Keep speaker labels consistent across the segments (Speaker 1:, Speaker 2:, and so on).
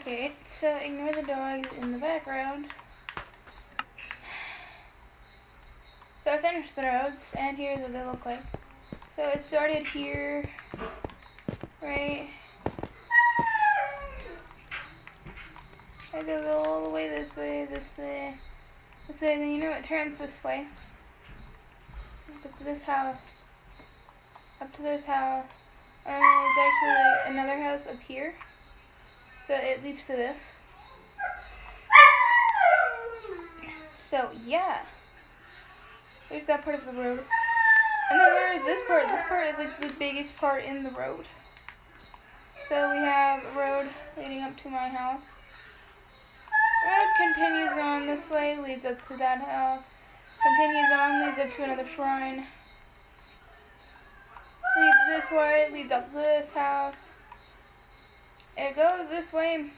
Speaker 1: Okay, so ignore the dogs in the background. So I finished the roads, and here's what they look like. So it started here, right? It goes all the way this way, this way, this way, then you know it turns this way. Up to this house. Up to this house. And there's actually like another house up here. So it leads to this. So yeah. There's that part of the road. And then there's this part. This part is like the biggest part in the road. So we have a road leading up to my house. Road continues on this way, leads up to that house. Continues on, leads up to another shrine. Leads this way, leads up to this house. It goes this way,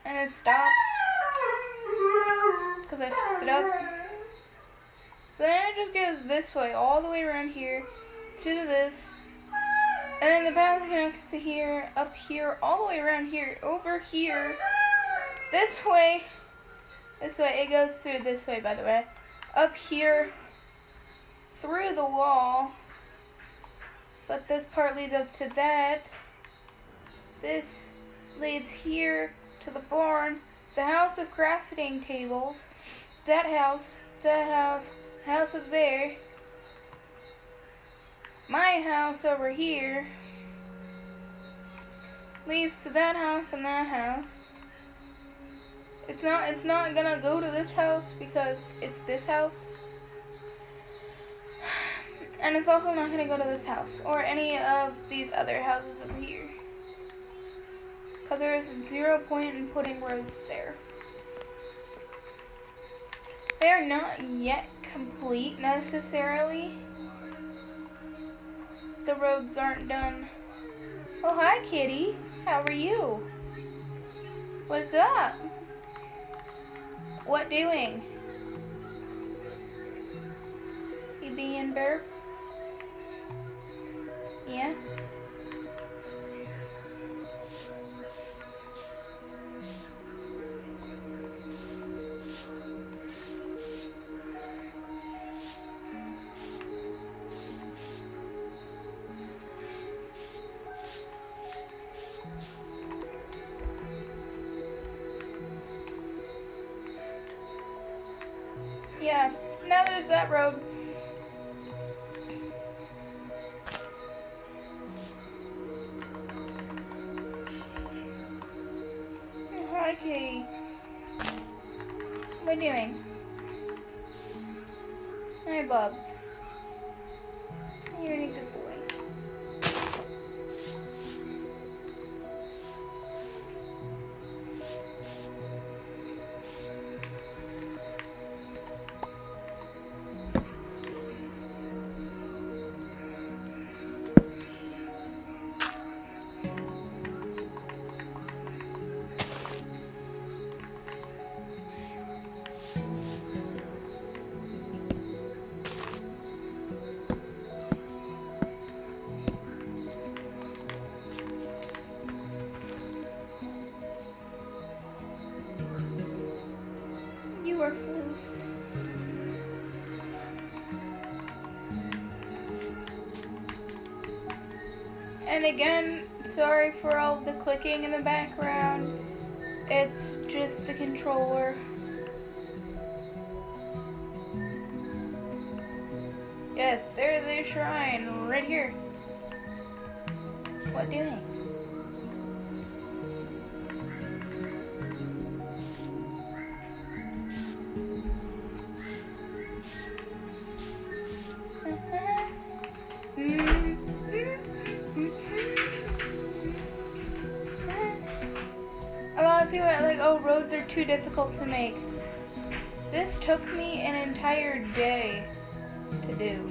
Speaker 1: and it stops. Because I fucked it up. So then it just goes this way, all the way around here, to this. And then the path connects to here, up here, all the way around here, over here. This way. This way. It goes through this way, by the way. Up here, through the wall. But this part leads up to that. This leads here to the barn. The house with crafting tables. That house up there. My house over here leads to that house and that house. It's not gonna go to this house because it's this house. And it's also not gonna go to this house or any of these other houses over here. Because there is 0 point in putting roads there. They are not yet complete necessarily. The roads aren't done. Oh, hi, kitty. How are you? What's up? What doing? You being burp? Yeah? Yeah, now there's that road. Hi, kitty. What are you doing? Hi, Bubs. You're a good boy. You are flu. And again, sorry for all the clicking in the background. It's just the controller. Yes, there's the shrine right here. What doing? A lot of people are like, oh, roads are too difficult to make. This took me an entire day to do.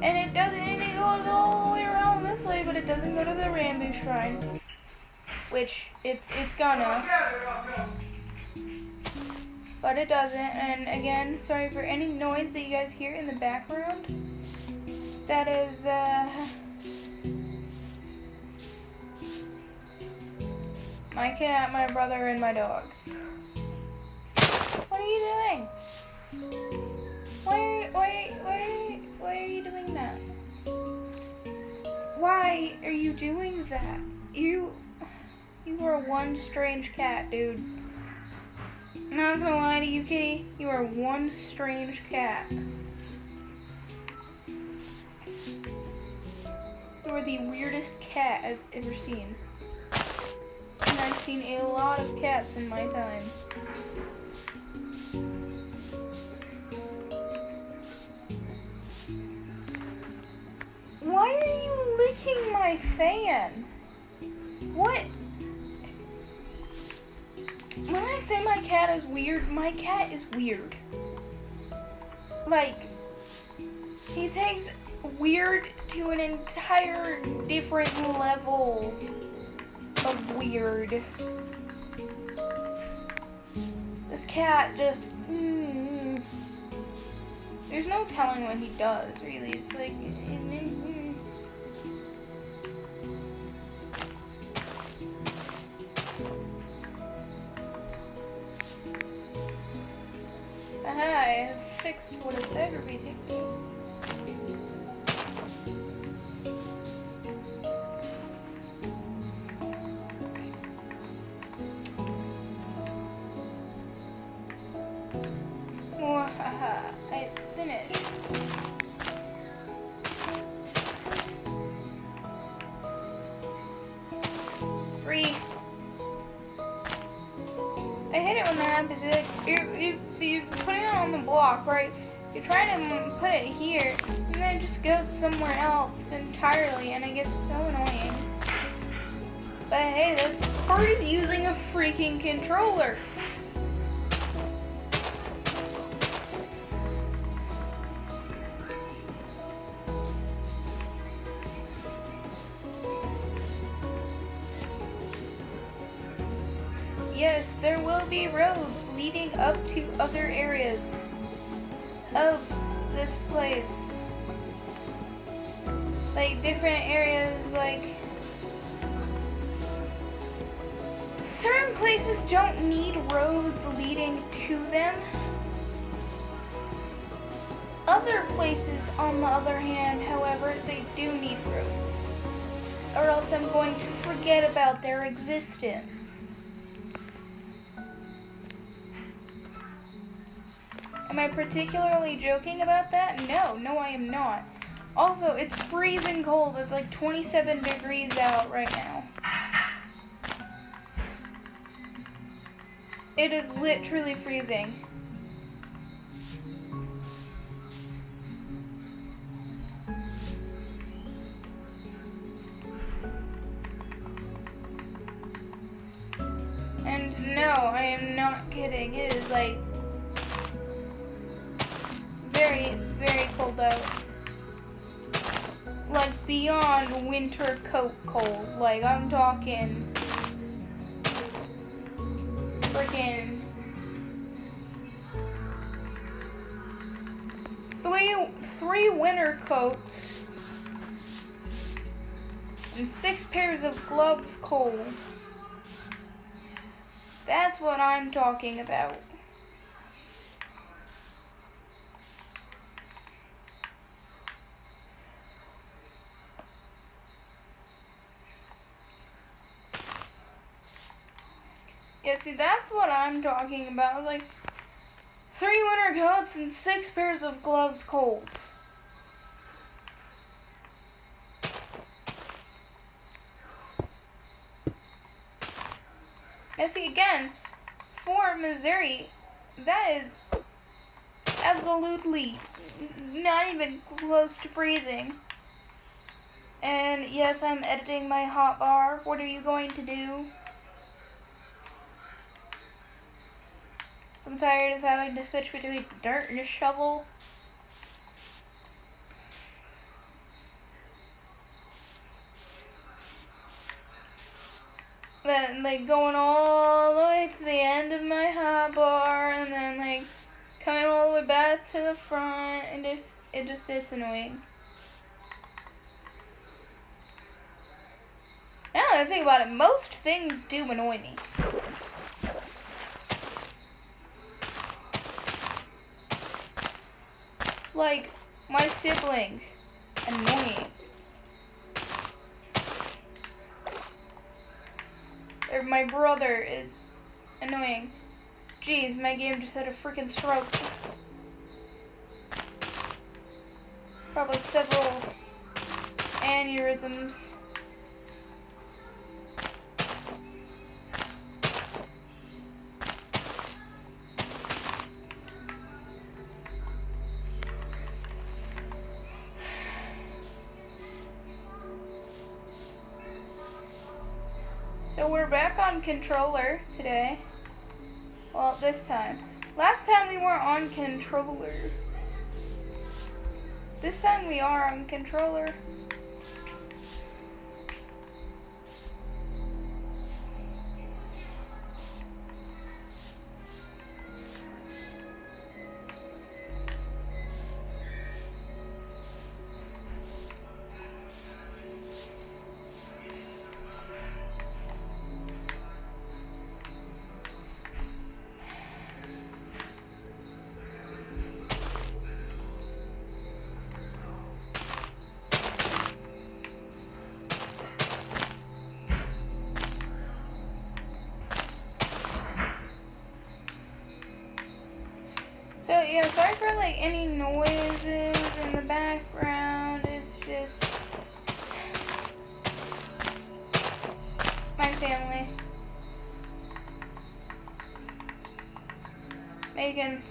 Speaker 1: And it goes all the way around this way, but it doesn't go to the Rambo Shrine. Which, it's gonna. But it doesn't, and again, sorry for any noise that you guys hear in the background. That is, my cat, my brother, and my dogs. What are you doing? Why are you doing that? Why are you doing that? You are one strange cat, dude. I'm not gonna lie to you, kitty. You are one strange cat. You are the weirdest cat I've ever seen. And I've seen a lot of cats in my time. Why are you licking my fan? What? When I say my cat is weird, my cat is weird. Like, he takes weird to an entire different level of weird. This cat just, there's no telling what he does, really. It's like, aha, I have fixed what is aggravating me. Haha, I finished. Free. I hate it when that happens. Like, you're putting it on the block, right? You're trying to put it here, and then it just goes somewhere else entirely, and it gets so annoying. But hey, that's part of using a freaking controller. Yes, there will be roads leading up to other areas of this place. Like different areas, like certain places don't need roads leading to them. Other places, on the other hand, however, they do need roads. Or else I'm going to forget about their existence. Am I particularly joking about that? No, I am not. Also, it's freezing cold. It's like 27 degrees out right now. It is literally freezing. And no, I am not kidding. It is like very, very cold out. Like beyond winter coat cold. Like I'm talking freaking three winter coats and 6 pairs of gloves cold. That's what I'm talking about. Yeah, see, that's what I'm talking about. It's like 3 winter coats and 6 pairs of gloves cold. Yeah, see, again, for Missouri, that is absolutely not even close to freezing. And yes, I'm editing my hotbar. What are you going to do? I'm tired of having to switch between dirt and a shovel. Then like going all the way to the end of my hotbar and then like coming all the way back to the front and it's annoying. Now to think about it, most things do annoy me. Like, my siblings, annoying. Or my brother is annoying. Jeez, my game just had a freaking stroke. Probably several aneurysms. So we're back on controller today. Well, this time. Last time we weren't on controller. This time we are on controller. So yeah, sorry for like any noises in the background. It's just my family making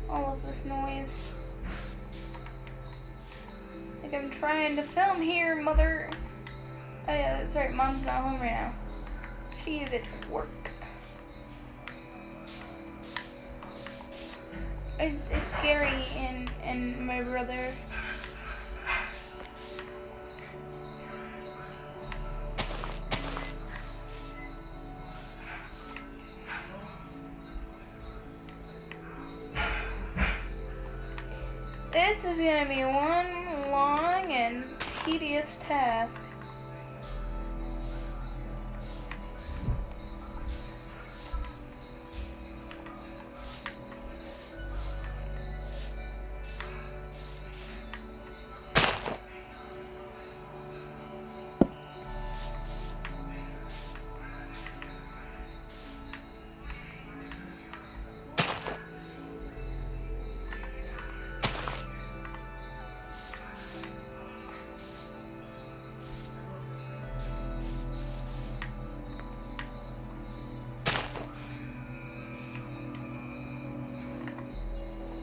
Speaker 1: all of this noise. Like I'm trying to film here, mother. Oh yeah, that's right, mom's not home right now. She is at work. It's Gary and my brother. This is gonna be one long and tedious task.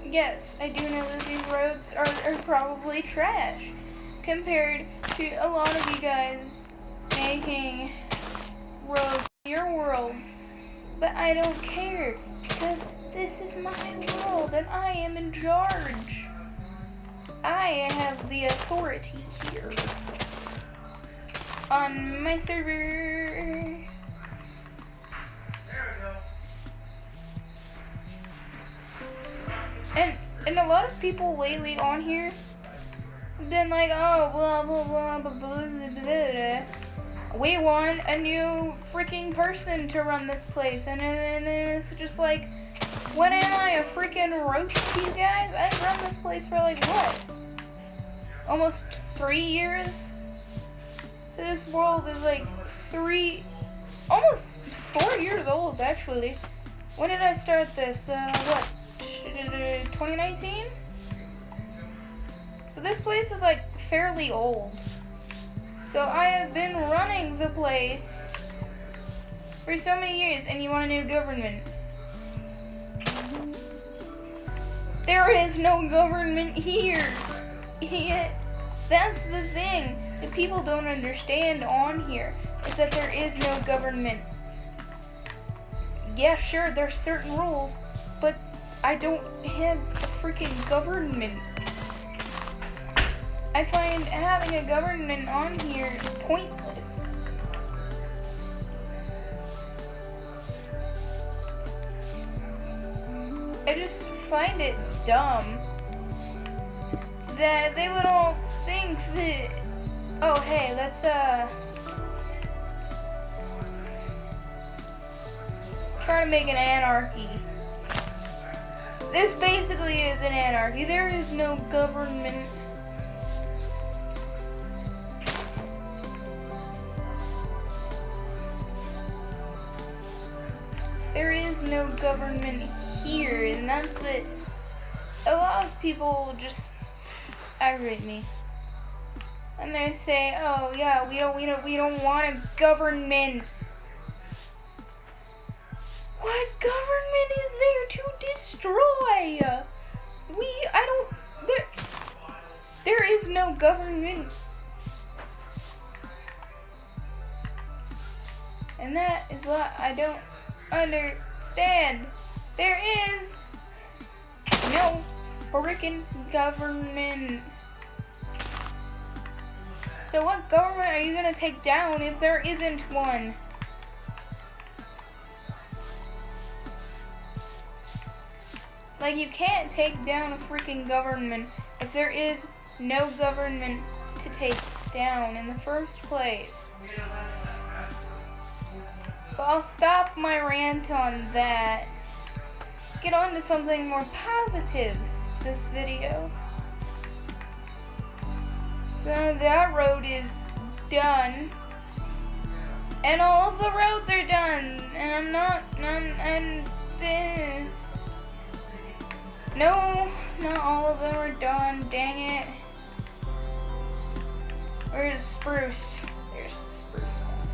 Speaker 1: Yes, I do know that these roads are probably trash compared to a lot of you guys making roads in your worlds. But I don't care, because this is my world and I am in charge. I have the authority here on my server. And a lot of people lately on here have been like, oh, blah, blah, blah, blah, blah, blah, blah, blah. We want a new freaking person to run this place. And then it's just like, when am I a freaking roach to you guys? I've run this place for like, what? Almost 3 years? So this world is like almost 4 years old, actually. When did I start this? What? 2019? So this place is like fairly old. So I have been running the place for so many years, and you want a new government? There is no government here. That's the thing that people don't understand on here, is that there is no government. Yeah, sure, there's certain rules, but I don't have a freaking government. I find having a government on here pointless. I just find it dumb that they would all think that, oh hey, let's gonna make an anarchy. This basically is an anarchy. There is no government. There is no government here, and that's what a lot of people just aggravate me. And they say, "Oh yeah, we don't want a government." What government is there to destroy? There is no government. And that is what I don't understand. There is no freaking government. So what government are you gonna take down if there isn't one? Like, you can't take down a freaking government if there is no government to take down in the first place. But I'll stop my rant on that. Get on to something more positive this video. That road is done. And all of the roads are done. And no, not all of them are done. Dang it. Where's Spruce? There's the Spruce ones.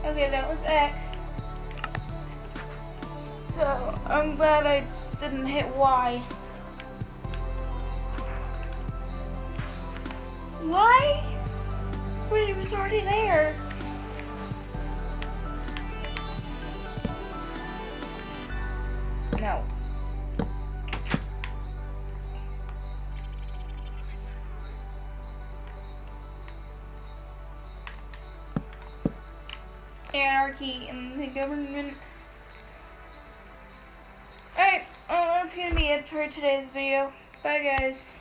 Speaker 1: Okay, that was X. So, I'm glad I didn't hit Y. Why? But it was already there. No. Anarchy in the government. Alright, well, that's gonna be it for today's video. Bye, guys.